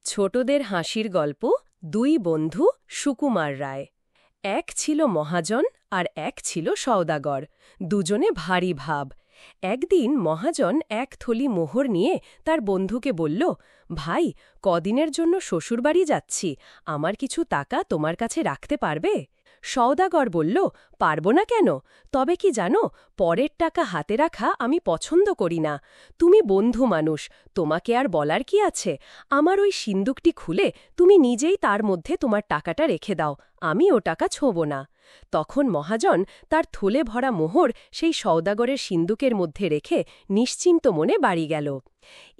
ছোটদের হাসির গল্প দুই বন্ধু সুকুমার রায়। এক ছিল মহাজন আর এক ছিল সওদাগর, দুজনে ভারী ভাব। একদিন মহাজন এক থলি মোহর নিয়ে তার বন্ধুকে বলল, ভাই, কদিনের জন্য শ্বশুরবাড়ি যাচ্ছি, আমার কিছু টাকা তোমার কাছে রাখতে পারবে? সওদাগর বলল, পারব না কেন, তবে কি জানো, পরের টাকা হাতে রাখা আমি পছন্দ করি না। তুমি বন্ধু মানুষ, তোমাকে আর বলার কি আছে, আমার ওই সিন্দুকটি খুলে তুমি নিজেই তার মধ্যে তোমার টাকাটা রেখে দাও, আমি ও টাকা ছোঁব না। তখন মহাজন তার থলে ভরা মোহর সেই সওদাগরের সিন্দুকের মধ্যে রেখে নিশ্চিন্ত মনে বাড়ি গেল।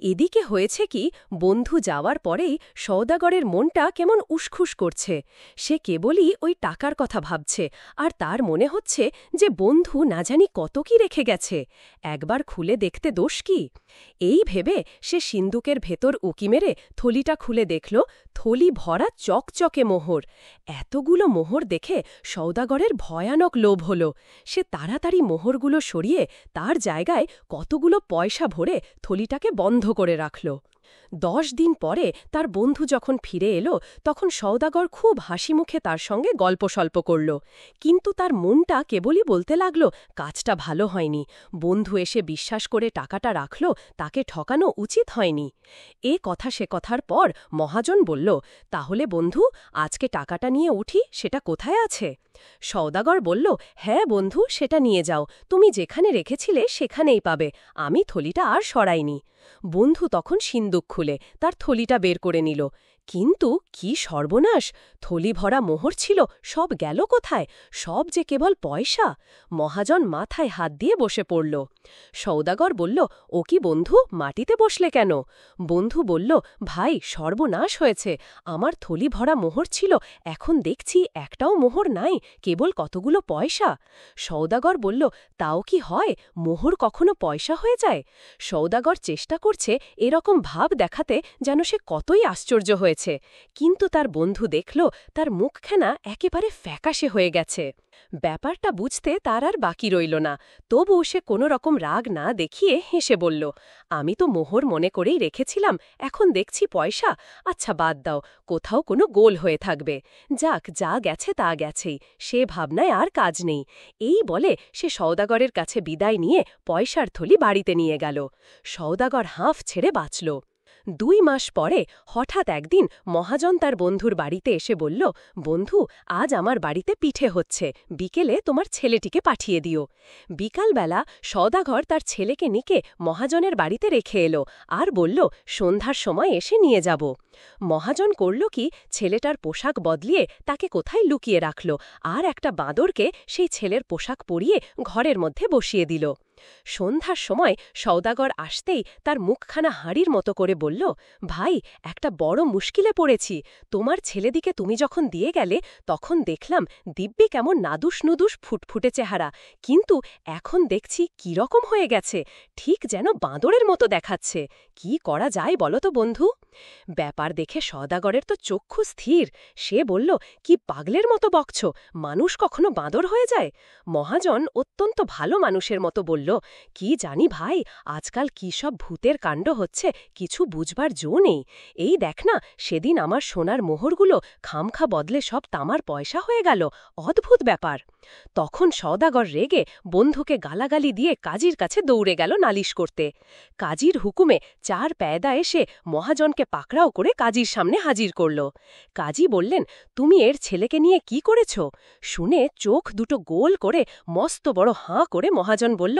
এদিকে হয়েছে কি, বন্ধু যাওয়ার পরেই সওদাগরের মনটা কেমন উসখুস করছে। সে কেবলই ওই টাকার কথা ভাবছে, আর তার মনে হচ্ছে যে বন্ধু না জানি কত কি রেখে গেছে, একবার খুলে দেখতে দোষ কি। এই ভেবে সে সিন্দুকের ভেতর উকি মেরে থলিটা খুলে দেখল, থলি ভরা চকচকে মোহর। এতগুলো মোহর দেখে সওদাগরের ভয়ানক লোভ হল। সে তাড়াতাড়ি মোহরগুলো সরিয়ে তার জায়গায় কতগুলো পয়সা ভরে থলিটাকে বন্ধ করে রাখল। 10 দিন পরে তার বন্ধু যখন ফিরে এলো, তখন সওদাগর খুব হাসিমুখে তার সঙ্গে গল্পসল্প করল। কিন্তু তার মনটা কেবলই বলতে লাগল, কাজটা ভালো হয়নি, বন্ধু এসে বিশ্বাস করে টাকাটা রাখল, তাকে ঠকানো উচিত হয়নি। এ কথা সে কথার পর মহাজন বলল, তাহলে বন্ধু, আজকে টাকাটা নিয়ে উঠি, সেটা কোথায় আছে? সওদাগর বলল, হ্যাঁ বন্ধু, সেটা নিয়ে যাও, তুমি যেখানে রেখেছিলে সেখানেই পাবে, আমি থলিটা আর সরাইনি। বন্ধু তখন সিন্দুক খুলে তার থলিটা বের করে নিল। কিন্তু কি সর্বনাশ, থলি ভরা মোহর ছিল, সব গেল কোথায়? সব যে কেবল পয়সা। মহাজন মাথায় হাত দিয়ে বসে পড়ল। সওদাগর বলল, ও কি বন্ধু, মাটিতে বসলে কেন? বন্ধু বলল, ভাই, সর্বনাশ হয়েছে, আমার থলি ভরা মোহর ছিল, এখন দেখছি একটাও মোহর নাই, কেবল কতগুলো পয়সা। সওদাগর বলল, তাও কি হয়, মোহর কখনো পয়সা হয়ে যায়? সওদাগর চেষ্টা করছে এরকম ভাব দেখাতে যেন সে কতই আশ্চর্য হয়েছে, কিন্তু তার বন্ধু দেখল তার মুখখানা একেবারে ফ্যাকাশে হয়ে গেছে। ব্যাপারটা বুঝতে তার আর বাকি রইল না, তবু সে কোনো রকম রাগ না দেখিয়ে হেসে বলল, আমি তো মোহর মনে করেই রেখেছিলাম, এখন দেখছি পয়সা, আচ্ছা বাদ দাও, কোথাও কোনো গোল হয়ে থাকবে, যাক, যা গেছে তা গেছেই, সে ভাবনায় আর কাজ নেই। এই বলে সে সওদাগরের কাছে বিদায় নিয়ে পয়সার থলি বাড়িতে নিয়ে গেল। সওদাগর হাঁফ ছেড়ে বাঁচল। 2 মাস পরে হঠাৎ একদিন মহাজন তার বন্ধুর বাড়িতে এসে বলল, বন্ধু, আজ আমার বাড়িতে পিঠে হচ্ছে, বিকেলে তোমার ছেলেটিকে পাঠিয়ে দিও। বিকালবেলা সওদাগর তার ছেলেকে নিকে মহাজনের বাড়িতে রেখে এলো আর বলল, সন্ধ্যার সময় এসে নিয়ে যাব। মহাজন করল কি, ছেলেটার পোশাক বদলিয়ে তাকে কোথায় লুকিয়ে রাখল, আর একটা বাঁদরকে সেই ছেলের পোশাক পরিয়ে ঘরের মধ্যে বসিয়ে দিল। সন্ধ্যার সময় সওদাগর আসতেই তার মুখখানা হাঁড়ির মতো করে বলল, ভাই, একটা বড় মুশকিলে পড়েছি, তোমার ছেলেদিকে তুমি যখন দিয়ে গেলে তখন দেখলাম দিব্যি কেমন নাদুস নুদুস ফুটফুটে চেহারা, কিন্তু এখন দেখছি কিরকম হয়ে গেছে, ঠিক যেন বাঁদরের মতো দেখাচ্ছে, কি করা যায় বলো তো বন্ধু? ব্যাপার দেখে সওদাগরের তো চক্ষু স্থির। সে বলল, কি পাগলের মতো বকছ, মানুষ কখনো বাঁদর হয়ে যায়? মহাজন অত্যন্ত ভালো মানুষের মতো বলল, কি জানি ভাই, আজকাল কি সব ভূতের কাণ্ড হচ্ছে, কিছু বুঝবার জো নেই। এই দেখ না, সেদিন আমার সোনার মোহরগুলো খামখা বদলে সব তামার পয়সা হয়ে গেল, অদ্ভুত ব্যাপার। তখন সওদাগর রেগে বন্ধুকে গালাগালি দিয়ে কাজীর কাছে দৌড়ে গেল নালিশ করতে। কাজীর হুকুমে 4 পেয়াদা এসে মহাজনকে পাকড়াও করে কাজীর সামনে হাজির করল। কাজী বললেন, তুমি এর ছেলেকে নিয়ে কি করেছ? শুনে চোখ দুটো গোল করে মস্ত বড় হাঁ করে মহাজন বলল,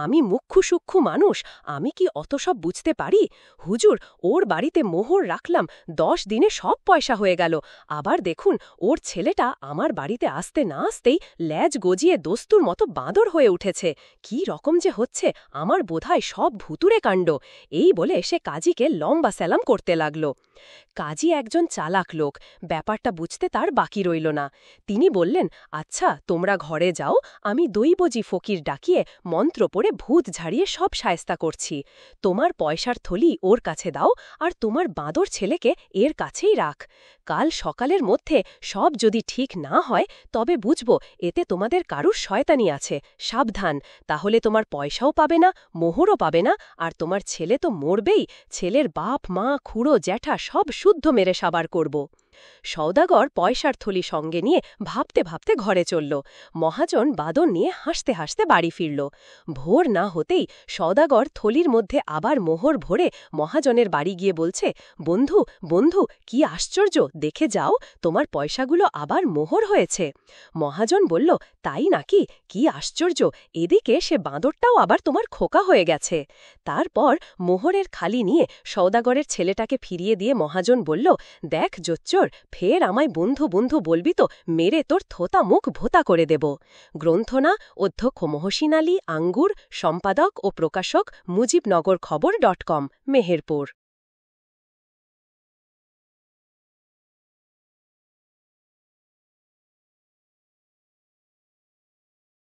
আমি মুখ্যু সূক্ষ্ম মানুষ, আমি কি অত সব বুঝতে পারি? হুজুর, ওর বাড়িতে মোহর রাখলাম, 10 দিনে সব পয়সা হয়ে গেল, আবার দেখুন ওর ছেলেটা আমার বাড়িতে আসতে না আসতেই ল্যাজ গজিয়ে দস্তুর মতো বাঁদর হয়ে উঠেছে, কি রকম যে হচ্ছে, আমার বোধহয় সব ভুতুরে কাণ্ড। এই বলে সে কাজীকে লম্বা সেলাম করতে লাগল। কাজী একজন চালাক লোক, ব্যাপারটা বুঝতে তার বাকি রইল না। তিনি বললেন, আচ্ছা তোমরা ঘরে যাও, আমি দৈবজি ফকির ডাকিয়ে গিয়ে মন্ত্র পড়ে ভূত ঝাড়িয়ে সব শায়েস্তা করছি। তোমার পয়সার থলি ওর কাছে দাও, আর তোমার বাঁদর ছেলেকে এর কাছেই রাখ। কাল সকালের মধ্যে সব যদি ঠিক না হয় তবে বুঝব এতে তোমাদের কারুর শয়তানি আছে। সাবধান, তাহলে তোমার পয়সাও পাবে না, মোহরও পাবে না, আর তোমার ছেলে তো মরবেই। ছেলের বাপ মা খুড়ো জ্যাঠা সব শুদ্ধ মেরে সাবার করব। সওদাগর পয়সার থলি সঙ্গে নিয়ে ভাবতে ভাবতে ঘরে চলল। মহাজন বাদন নিয়ে হাসতে হাসতে বাড়ি ফিরল। ভোর না হতেই সওদাগর থলির মধ্যে আবার মোহর ভরে মহাজনের বাড়ি গিয়ে বলছে, বন্ধু বন্ধু, কি আশ্চর্য, দেখে যাও, তোমার পয়সাগুলো আবার মোহর হয়েছে। মহাজন বলল, তাই নাকি? কি আশ্চর্য, এদিকে সে বাঁদরটাও আবার তোমার খোকা হয়ে গেছে। তারপর মোহরের খালি নিয়ে সওদাগরের ছেলেটাকে ফিরিয়ে দিয়ে মহাজন বলল, দেখ জোচ্চর, ফের আমায় বন্ধু বন্ধু বলবি তো মেরে তোর থোতা মুখ ভোতা করে দেব। গ্রন্থনা অধ্যক্ষ মহসিন আলী আঙ্গুর, সম্পাদক ও প্রকাশক মুজিবনগরখবর.com, মেহেরপুর।